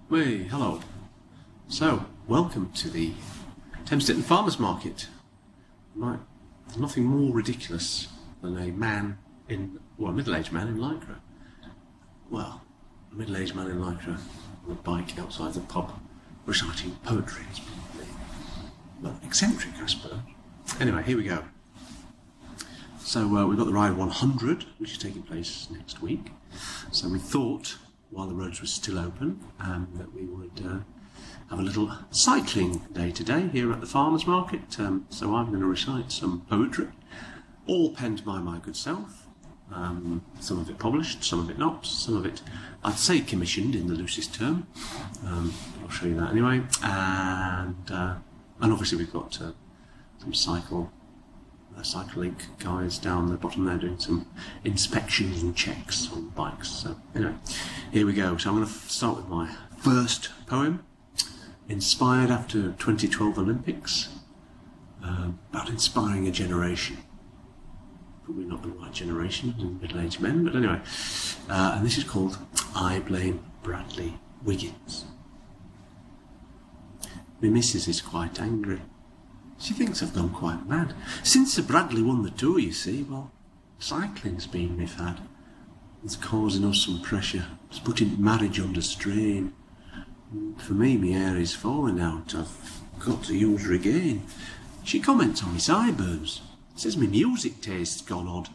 Hey, hello. So, welcome to the Thames Ditton Farmers Market. Right, there's nothing more ridiculous than a middle-aged man in lycra. Well, a middle-aged man in lycra on a bike outside the pub reciting poetry. It's probably, well, eccentric, I suppose. Anyway, here we go. So, we've got the Ride 100, which is taking place next week. So we thought, while the roads were still open, that we would have a little cycling day today here at the Farmers Market. So I'm going to recite some poetry, all penned by my good self. Some of it published, some of it not, some of it, I'd say, commissioned in the loosest term. I'll show you that anyway. And obviously we've got some cycle link guys down the bottom there doing some inspections and checks on bikes. So anyway, here we go. So I'm going to start with my first poem, inspired after 2012 Olympics, about inspiring a generation. Probably not the right generation in middle-aged men, but anyway. And this is called I Blame Bradley Wiggins. My missus is quite angry. She thinks I've gone quite mad. Since Sir Bradley won the tour, you see, well, cycling's been my fad. It's causing us some pressure. It's putting marriage under strain. For me, my hair is falling out. I've got to use her again. She comments on my sideburns. Says my music taste's gone odd.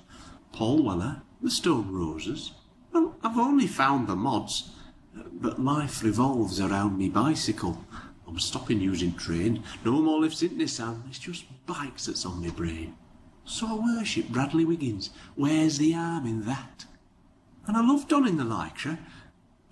Paul Weller, the Stone Roses. Well, I've only found the mods, but life revolves around me bicycle. I'm stopping using train. No more lifts in Nissan. It's just bikes that's on my brain. So I worship Bradley Wiggins. Where's the harm in that? And I love donning the lycra.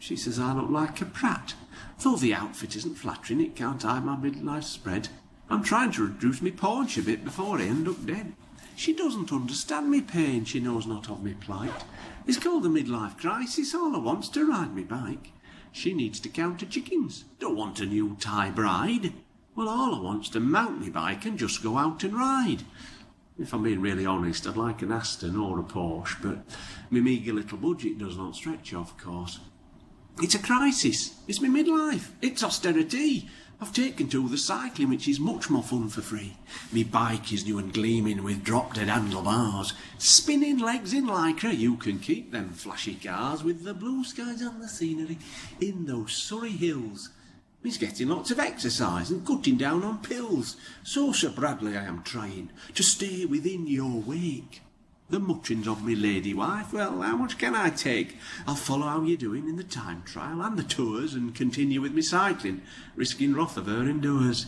She says I look like a prat. Though the outfit isn't flattering, it can't hide my midlife spread. I'm trying to reduce me paunch a bit before I end up dead. She doesn't understand me pain. She knows not of me plight. It's called a midlife crisis. All I want's to ride me bike. She needs to count her chickens. Don't want a new Thai bride. Well, all I want's to mount me bike and just go out and ride. If I'm being really honest, I'd like an Aston or a Porsche, but my meagre little budget does not stretch, of course. It's a crisis. It's my midlife. It's austerity. I've taken to the cycling, which is much more fun for free. Me bike is new and gleaming with drop-dead handlebars. Spinning legs in lycra, you can keep them flashy cars with the blue skies and the scenery in those Surrey hills. Me's getting lots of exercise and cutting down on pills. So, Sir Bradley, I am trying to stay within your wake. The mutterings of me lady wife, well, how much can I take? I'll follow how you're doing in the time trial and the tours and continue with me cycling, risking wrath of her indoors.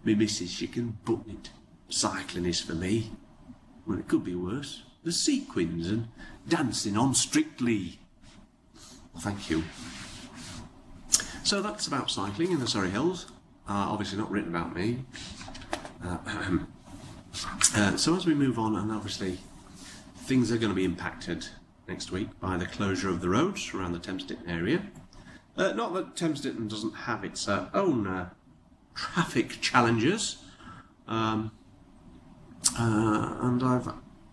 Me missus, she can button it. Cycling is for me. Well, it could be worse. There's sequins and dancing on Strictly. Well, thank you. So that's about cycling in the Surrey Hills. Obviously not written about me. So as we move on, and obviously things are going to be impacted next week by the closure of the roads around the Thames Ditton area. Not that Thames Ditton doesn't have its own traffic challenges, and I've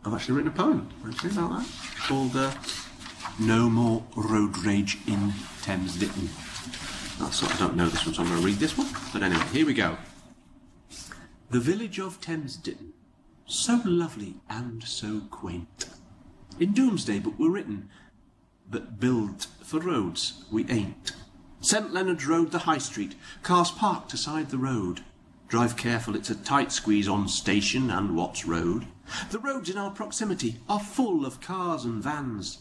actually written a poem about that called "No More Road Rage in Thames Ditton." I don't know this one, so I'm going to read this one. But anyway, here we go. The village of Thames Ditton. So lovely and so quaint. In Doomsday Book we're written, but built for roads we ain't. St Leonard's Road, the High Street, cars parked aside the road. Drive careful, it's a tight squeeze on Station and Watts Road. The roads in our proximity are full of cars and vans.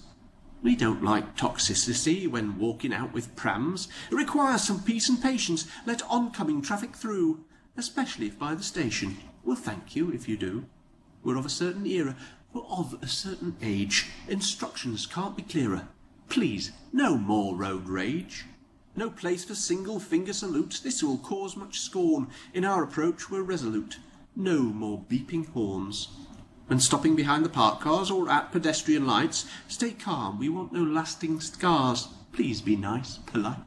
We don't like toxicity when walking out with prams. It requires some peace and patience. Let oncoming traffic through, especially if by the station. Well, thank you if you do. We're of a certain era, we're of a certain age. Instructions can't be clearer. Please, no more road rage. No place for single-finger salutes. This will cause much scorn. In our approach we're resolute. No more beeping horns. When stopping behind the parked cars or at pedestrian lights, stay calm, we want no lasting scars. Please be nice, polite.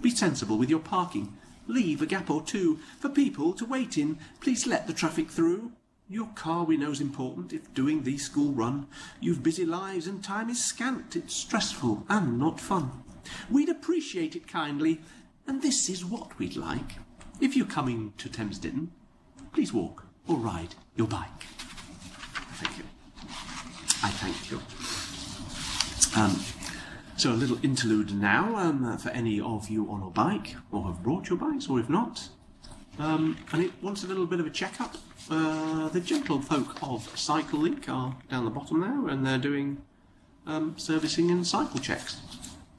Be sensible with your parking. Leave a gap or two for people to wait in. Please let the traffic through. Your car we know's important if doing the school run. You've busy lives and time is scant. It's stressful and not fun. We'd appreciate it kindly And this is what we'd like. If you're coming to Thames Ditton, please walk or ride your bike. Thank you. I thank you. So a little interlude now for any of you on a bike, or have brought your bikes, or if not. And it wants a little bit of a check-up. The gentlefolk of Cycle Link are down the bottom there, and they're doing servicing and cycle checks.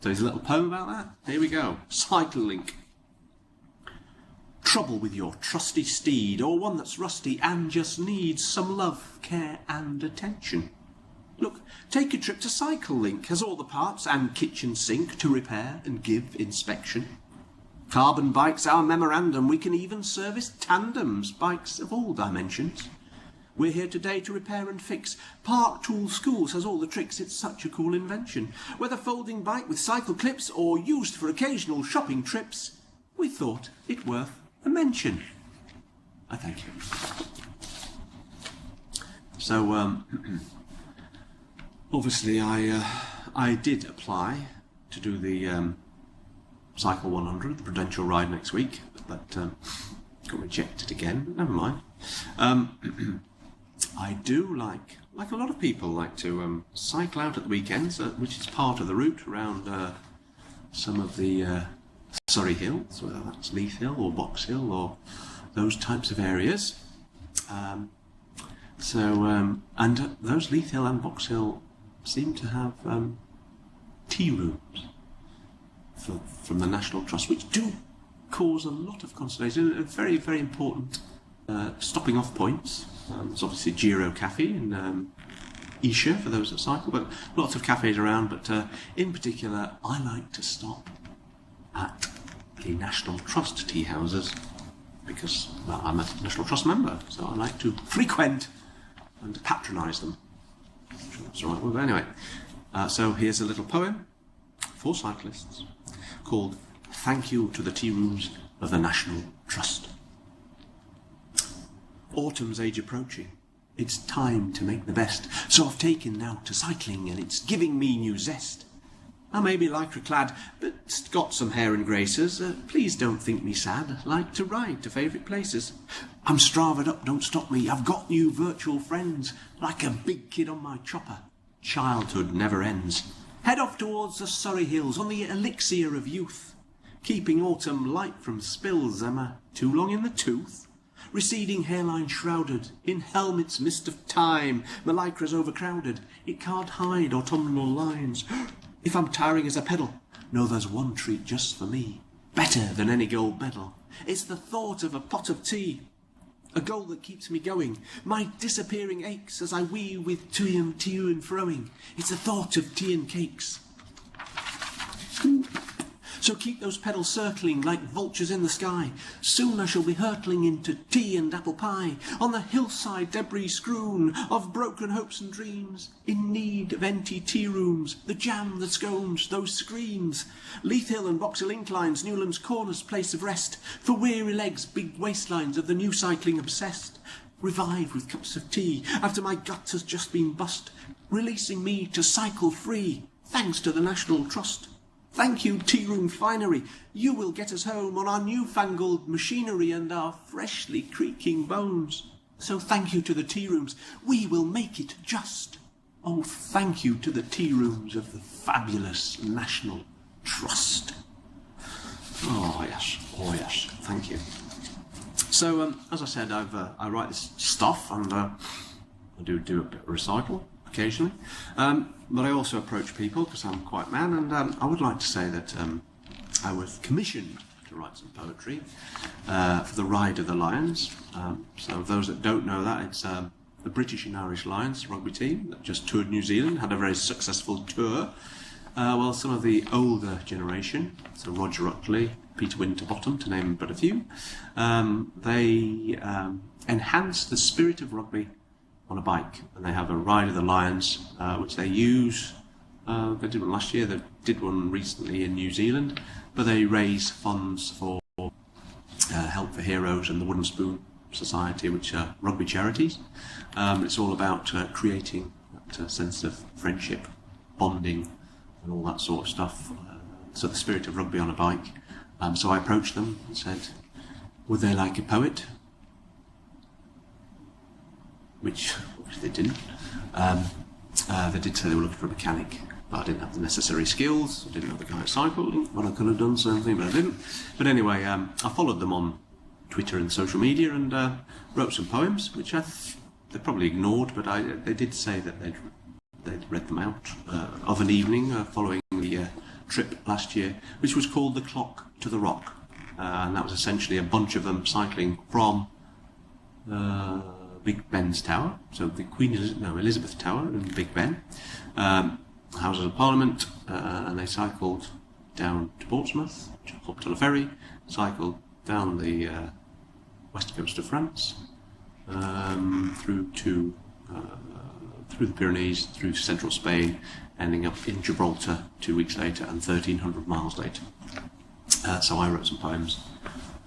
So there's a little poem about that. Here we go. Cycle Link. Trouble with your trusty steed, or one that's rusty and just needs some love, care and attention. Look, take a trip to Cycle Link, has all the parts and kitchen sink to repair and give inspection. Carbon bikes, our memorandum, we can even service tandems, bikes of all dimensions. We're here today to repair and fix. Park Tool Schools has all the tricks, it's such a cool invention. Whether folding bike with cycle clips or used for occasional shopping trips, we thought it worth a mention. I thank you. So, obviously I did apply to do the Cycle 100, the Prudential ride next week, but got rejected again. Never mind. I do like a lot of people, like to cycle out at the weekends, which is part of the route around some of the Surrey Hills, whether that's Leith Hill or Box Hill or those types of areas. And those Leith Hill and Box Hill seem to have tea rooms from the National Trust, which do cause a lot of consternation. Very, very important stopping off points. There's obviously Giro Cafe in Esher for those that cycle, but lots of cafes around. But in particular, I like to stop at the National Trust tea houses because, well, I'm a National Trust member, so I like to frequent and patronise them. I'm sure that's the right word, but anyway. So here's a little poem for cyclists called Thank You to the Tea Rooms of the National Trust. Autumn's age approaching. It's time to make the best. So I've taken now to cycling, and it's giving me new zest. I may be lycra clad, but got some hair and graces. Please don't think me sad. Like to ride to favourite places. I'm Strava'd up, don't stop me. I've got new virtual friends. Like a big kid on my chopper. Childhood never ends. Head off towards the Surrey Hills on the elixir of youth. Keeping autumn light from spills. Am I too long in the tooth? Receding hairline shrouded in helmet's mist of time. My lycra's overcrowded. It can't hide autumnal lines. If I'm tiring as a pedal, no, there's one treat just for me. Better than any gold medal. It's the thought of a pot of tea. A goal that keeps me going. My disappearing aches as I weave with to and froing. It's the thought of tea and cakes. So keep those pedals circling like vultures in the sky. Soon I shall be hurtling into tea and apple pie, on the hillside debris strewn of broken hopes and dreams, in need of empty tea rooms, the jam, the scones, those screams. Leith Hill and Box Hill inclines, Newlands Corners, place of rest, for weary legs, big waistlines of the new cycling obsessed. Revive with cups of tea, after my gut has just been bust, releasing me to cycle free, thanks to the National Trust. Thank you, tea room finery. You will get us home on our newfangled machinery and our freshly creaking bones. So thank you to the tea rooms. We will make it just. Oh, thank you to the tea rooms of the fabulous National Trust. Oh, yes. Thank you. So, as I said, I write this stuff and I do a bit of recital occasionally. But I also approach people because I'm quite man, and I would like to say that I was commissioned to write some poetry for the Ride of the Lions. So those that don't know that, it's the British and Irish Lions rugby team that just toured New Zealand, had a very successful tour. Well, some of the older generation, so Roger Utley, Peter Winterbottom, to name but a few, they enhanced the spirit of rugby on a bike, and they have a Ride of the Lions, which they use. They did one last year, they did one recently in New Zealand, but they raise funds for Help for Heroes and the Wooden Spoon Society, which are rugby charities. It's all about creating that sense of friendship, bonding, and all that sort of stuff. So the spirit of rugby on a bike. So I approached them and said, would they like a poet? Which they didn't. They did say they were looking for a mechanic, but I didn't have the necessary skills. I didn't know the guy cycling, but I could have done something, but I didn't. But anyway, I followed them on Twitter and social media and wrote some poems, which they probably ignored, but they did say that they'd read them out of an evening following the trip last year, which was called The Clock to the Rock. And that was essentially a bunch of them cycling from Big Ben's Tower, so the Elizabeth Tower in Big Ben, Houses of Parliament, and they cycled down to Portsmouth, up to the ferry, cycled down the west coast of France, through the Pyrenees, through central Spain, ending up in Gibraltar 2 weeks later and 1,300 miles later. So I wrote some poems,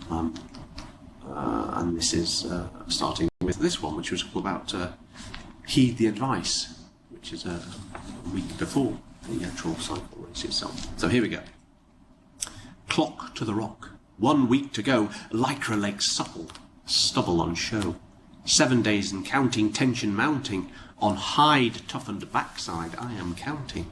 and this is starting with this one, which was about Heed the Advice, which is a week before the actual cycle race itself. So here we go. Clock to the Rock. 1 week to go. Lycra legs supple, stubble on show. 7 days and counting, tension mounting. On hide toughened backside I am counting.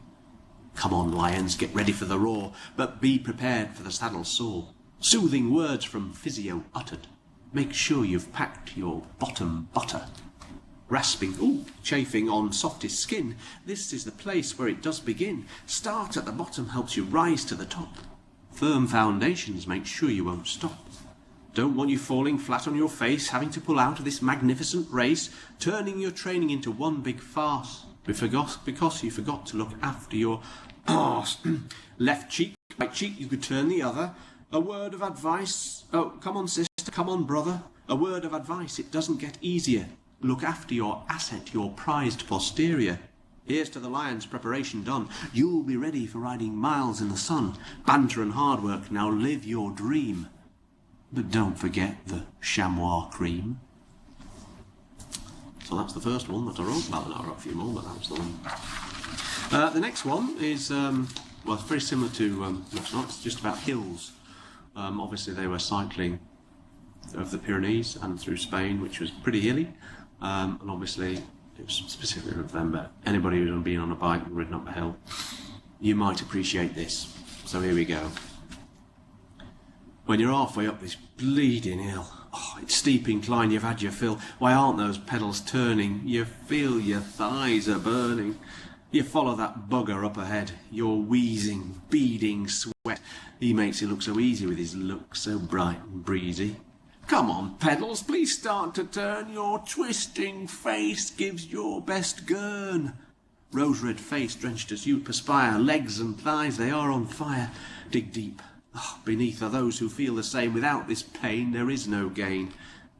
Come on, lions, get ready for the roar, but be prepared for the saddle sore. Soothing words from physio uttered. Make sure you've packed your bottom butter. Rasping, chafing on softest skin. This is the place where it does begin. Start at the bottom helps you rise to the top. Firm foundations make sure you won't stop. Don't want you falling flat on your face, having to pull out of this magnificent race, turning your training into one big farce. Because you forgot to look after your arse. Left cheek, right cheek, you could turn the other. A word of advice. Oh, come on, sister, come on, brother. A word of advice, it doesn't get easier. Look after your asset, your prized posterior. Here's to the lions, preparation done. You'll be ready for riding miles in the sun. Banter and hard work, now live your dream. But don't forget the chamois cream. So that's the first one that I wrote. Well, I wrote a few more, but that was the one. The next one is, it's very similar to it's just about hills. Obviously, they were cycling over the Pyrenees and through Spain, which was pretty hilly. And obviously, it was specifically November. Anybody who's been on a bike and ridden up a hill, you might appreciate this. So here we go. When you're halfway up this bleeding hill, it's steep incline, you've had your fill. Why aren't those pedals turning? You feel your thighs are burning. You follow that bugger up ahead, you're wheezing, beading sweat. He makes it look so easy with his look, so bright and breezy. Come on, pedals, please start to turn. Your twisting face gives your best gurn. Rose-red face drenched as you perspire, legs and thighs, they are on fire. Dig deep. Beneath are those who feel the same. Without this pain there is no gain.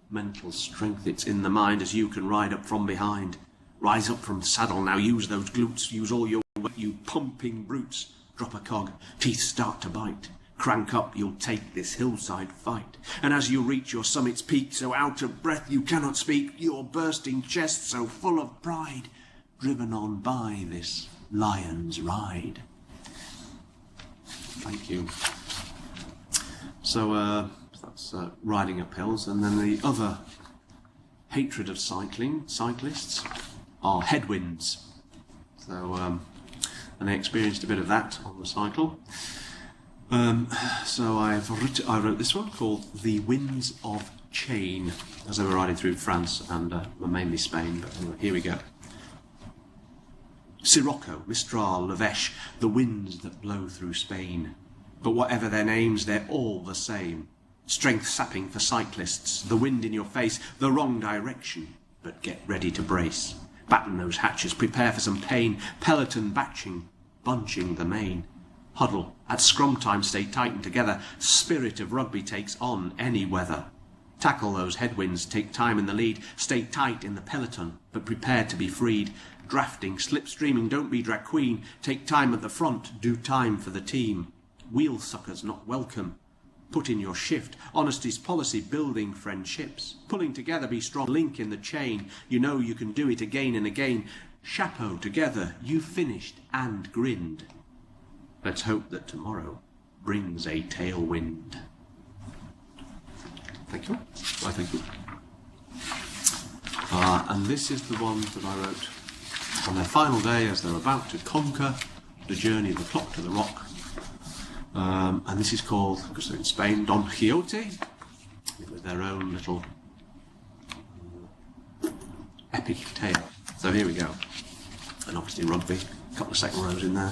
Mental strength, it's in the mind, as you can ride up from behind. Rise up from the saddle, now use those glutes, use all your weight, you pumping brutes. Drop a cog, teeth start to bite. Crank up, you'll take this hillside fight. And as you reach your summit's peak, so out of breath you cannot speak, your bursting chest so full of pride, driven on by this lion's ride. Thank you. So that's riding up hills, and then the other hatred of cyclists, are headwinds. So, and I experienced a bit of that on the cycle. So I wrote this one called The Winds of Chain, as I were riding through France and mainly Spain, but anyway, here we go. Sirocco, Mistral, Lavesh, the winds that blow through Spain. But whatever their names, they're all the same. Strength sapping for cyclists, the wind in your face, the wrong direction, but get ready to brace. Batten those hatches, prepare for some pain, peloton batching, bunching the mane. Huddle, at scrum time stay tight and together, spirit of rugby takes on any weather. Tackle those headwinds, take time in the lead, stay tight in the peloton, but prepare to be freed. Drafting, slipstreaming, don't be drag queen, take time at the front, do time for the team. Wheel suckers not welcome. Put in your shift. Honesty's policy, building friendships. Pulling together, be strong link in the chain. You know you can do it again and again. Chapeau together, you finished and grinned. Let's hope that tomorrow brings a tailwind. Thank you. Why, thank you. And this is the one that I wrote on their final day as they're about to conquer the journey of the clock to the rock. And this is called, because they're in Spain, Don Quixote, with their own little epic tale. So here we go. And obviously rugby, a couple of second rows in there.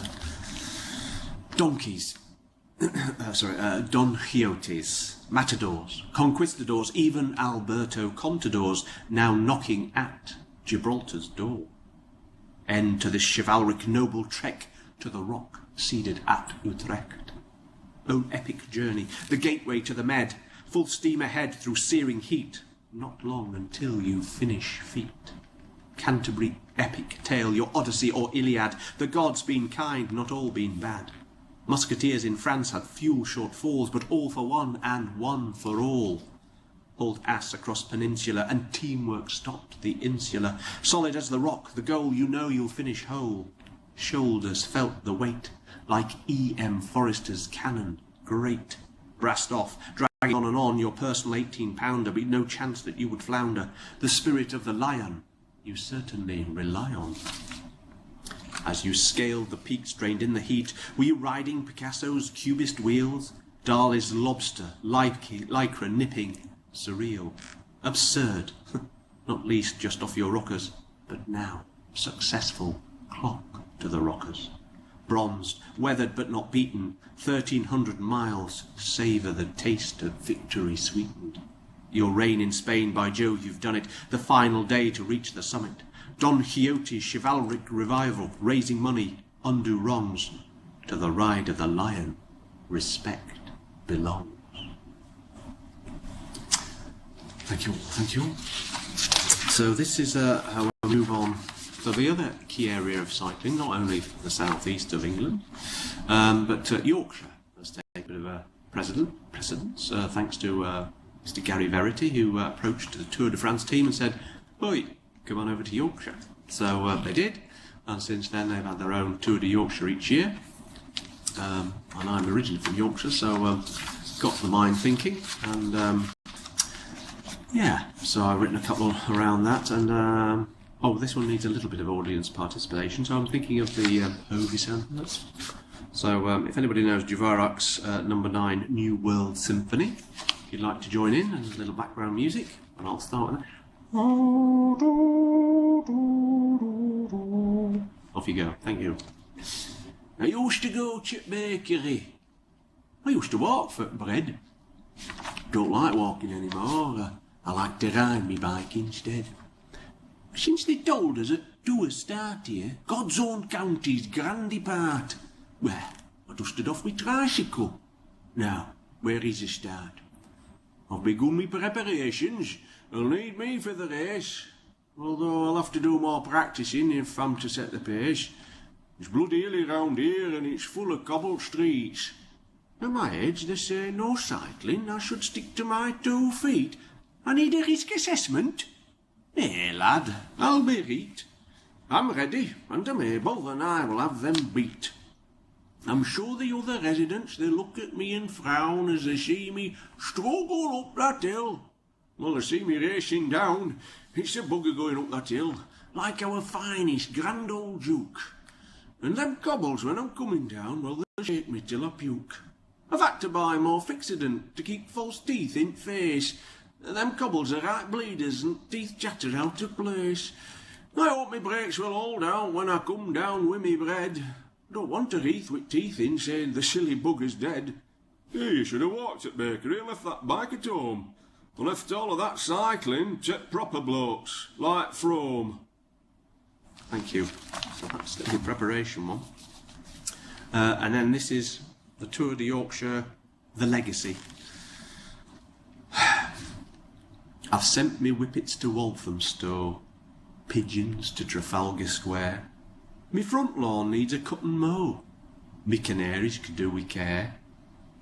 Donkeys. Don Quixotes, matadors, conquistadors, even Alberto Contadors, now knocking at Gibraltar's door. End to this chivalric noble trek to the rock seated at Utrecht. Own epic journey, the gateway to the Med, full steam ahead through searing heat, not long until you finish feet. Canterbury epic tale, your Odyssey or Iliad, the gods been kind, not all been bad. Musketeers in France had fuel shortfalls, but all for one and one for all. Old ass across peninsula, and teamwork stopped the insula. Solid as the rock, the goal, you know you'll finish whole. Shoulders felt the weight, like E.M. Forrester's cannon, great. Brassed off, dragging on and on, your personal 18-pounder, but no chance that you would flounder. The spirit of the lion, you certainly rely on. As you scaled the peak strained in the heat, were you riding Picasso's cubist wheels? Dali's lobster, lycra nipping, surreal, absurd, not least just off your rockers, but now successful, clock to the rockers. Bronzed, weathered but not beaten, 1,300 miles, savour the taste of victory sweetened. Your reign in Spain, by Jove, you've done it, the final day to reach the summit. Don Quixote's chivalric revival, raising money, undo wrongs. To the ride of the lion, respect belongs. Thank you, thank you. So this is how I move on to the other key area of cycling, not only the southeast of England, but Yorkshire has taken a bit of a precedence, thanks to Mr. Gary Verity, who approached the Tour de France team and said, "Oi, come on over to Yorkshire." So they did, and since then they've had their own Tour de Yorkshire each year. And I'm originally from Yorkshire, so got the mind thinking, and so I've written a couple around that, and this one needs a little bit of audience participation, so I'm thinking of the Hovi. So if anybody knows Dvorak's number 9 New World Symphony, if you'd like to join in, and a little background music, and I'll start with it. Off you go, thank you. I used to go to the bakery. I used to walk for bread. Don't like walking anymore. I like to ride my bike instead. Since they told us a tour start here, God's own county's grandy part, well, I dusted off my tricycle. Now, where is the start? I've begun my preparations. They'll need me for the race, although I'll have to do more practising if I'm to set the pace. It's bloody hilly round here and it's full of cobbled streets. At my age, they say no cycling, I should stick to my 2 feet. I need a risk assessment. Eh, lad, I'll be right. I'm ready, and I'm able, and I will have them beat. I'm sure the other residents, they look at me and frown as they see me struggle up that hill. Well, they see me racing down. It's a bugger going up that hill, like our finest grand old Duke. And them cobbles, when I'm coming down, well, they'll shake me till I puke. I've had to buy more fixidant to keep false teeth in face. Them cobbles are right bleeders and teeth chatter out of place. I hope my brakes will hold out when I come down with me bread. Don't want to wreath with teeth in saying the silly bugger's dead. Yeah, you should have walked at bakery and left that bike at home. I left all of that cycling to proper blokes, like Frome. Thank you. So that's the preparation one. And then this is the Tour de Yorkshire, the legacy. I've sent me whippets to Walthamstow, pigeons to Trafalgar Square. Me front lawn needs a cut and mow. Me canaries could do with care.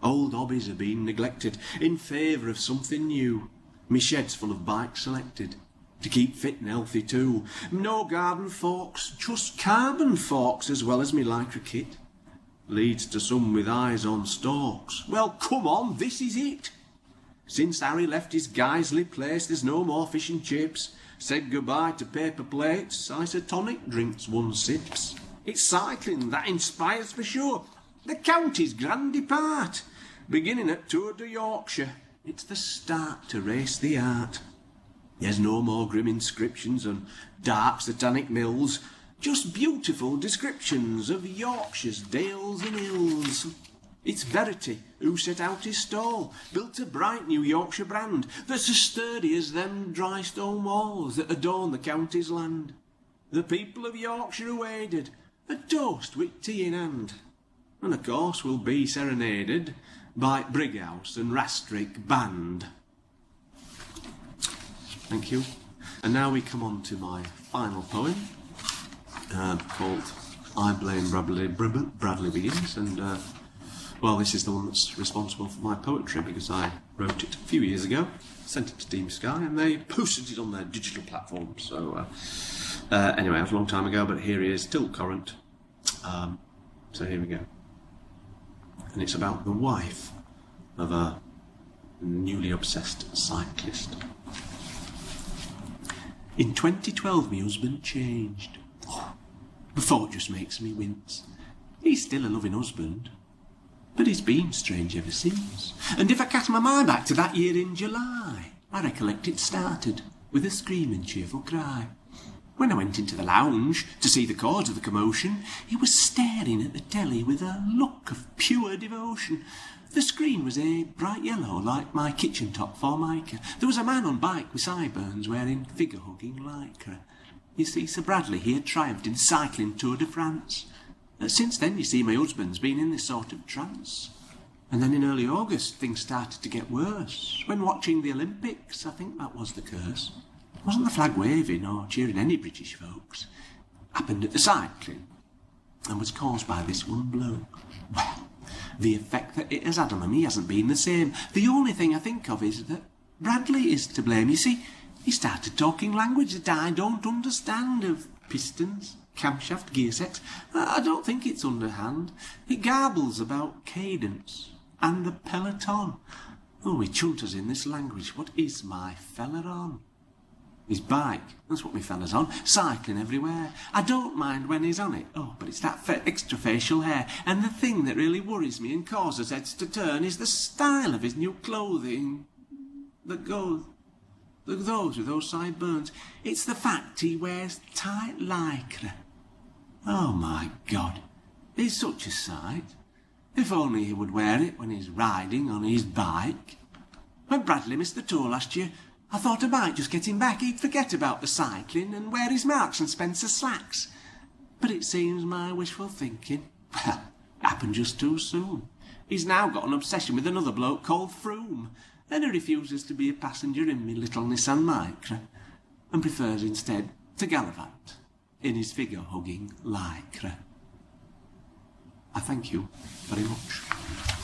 Old hobbies are being neglected in favour of something new. Me shed's full of bikes selected to keep fit and healthy too. No garden forks, just carbon forks as well as me lycra kit. leads to some with eyes on stalks. Well, come on, this is it. Since Harry left his Guiseley place, there's no more fish and chips. Said goodbye to paper plates, isotonic drinks one sips. It's cycling that inspires for sure. The county's grand depart, beginning at Tour de Yorkshire. It's the start to race the art. There's no more grim inscriptions and dark satanic mills, just beautiful descriptions of Yorkshire's dales and hills. It's Verity who set out his stall, built a bright new Yorkshire brand that's as sturdy as them dry stone walls that adorn the county's land. The people of Yorkshire are waded, a toast with tea in hand, and of course will be serenaded by Brighouse and Rastrick Band. Thank you. And now we come on to my final poem, called I Blame Bradley Wiggins, and well, this is the one that's responsible for my poetry because I wrote it a few years ago, sent it to Team Sky, and they posted it on their digital platform. So anyway, it was a long time ago, but here he is, still current. So here we go. And it's about the wife of a newly obsessed cyclist. In 2012 my husband changed. The thought just makes me wince. He's still a loving husband, but he's been strange ever since. And if I cast my mind back to that year in July, I recollect it started with a screaming cheerful cry. When I went into the lounge to see the cause of the commotion, he was staring at the telly with a look of pure devotion. The screen was a bright yellow, like my kitchen top formica. There was a man on bike with sideburns wearing figure-hugging lycra. You see, Sir Bradley, he had triumphed in cycling Tour de France. Since then, you see, my husband's been in this sort of trance. And then in early August, things started to get worse. When watching the Olympics, I think that was the curse. Wasn't the flag waving or cheering any British folks. Happened at the cycling and was caused by this one bloke. Well, the effect that it has had on him, he hasn't been the same. The only thing I think of is that Bradley is to blame. You see, he started talking language that I don't understand, of pistons, camshaft, gear sets. I don't think it's underhand. It garbles about cadence and the peloton. Oh, he chunters in this language. What is my fella on? His bike, that's what my fella's on, cycling everywhere. I don't mind when he's on it, but it's that extra facial hair. And the thing that really worries me and causes heads to turn is the style of his new clothing that goes with those sideburns. It's the fact he wears tight lycra. Oh, my God, he's such a sight. If only he would wear it when he's riding on his bike. When Bradley missed the tour last year, I thought I might just get him back. He'd forget about the cycling and wear his Marks and Spencer slacks. But it seems my wishful thinking, happened just too soon. He's now got an obsession with another bloke called Froome, and he refuses to be a passenger in me little Nissan Micra, and prefers instead to gallivant in his figure-hugging lycra. I thank you very much.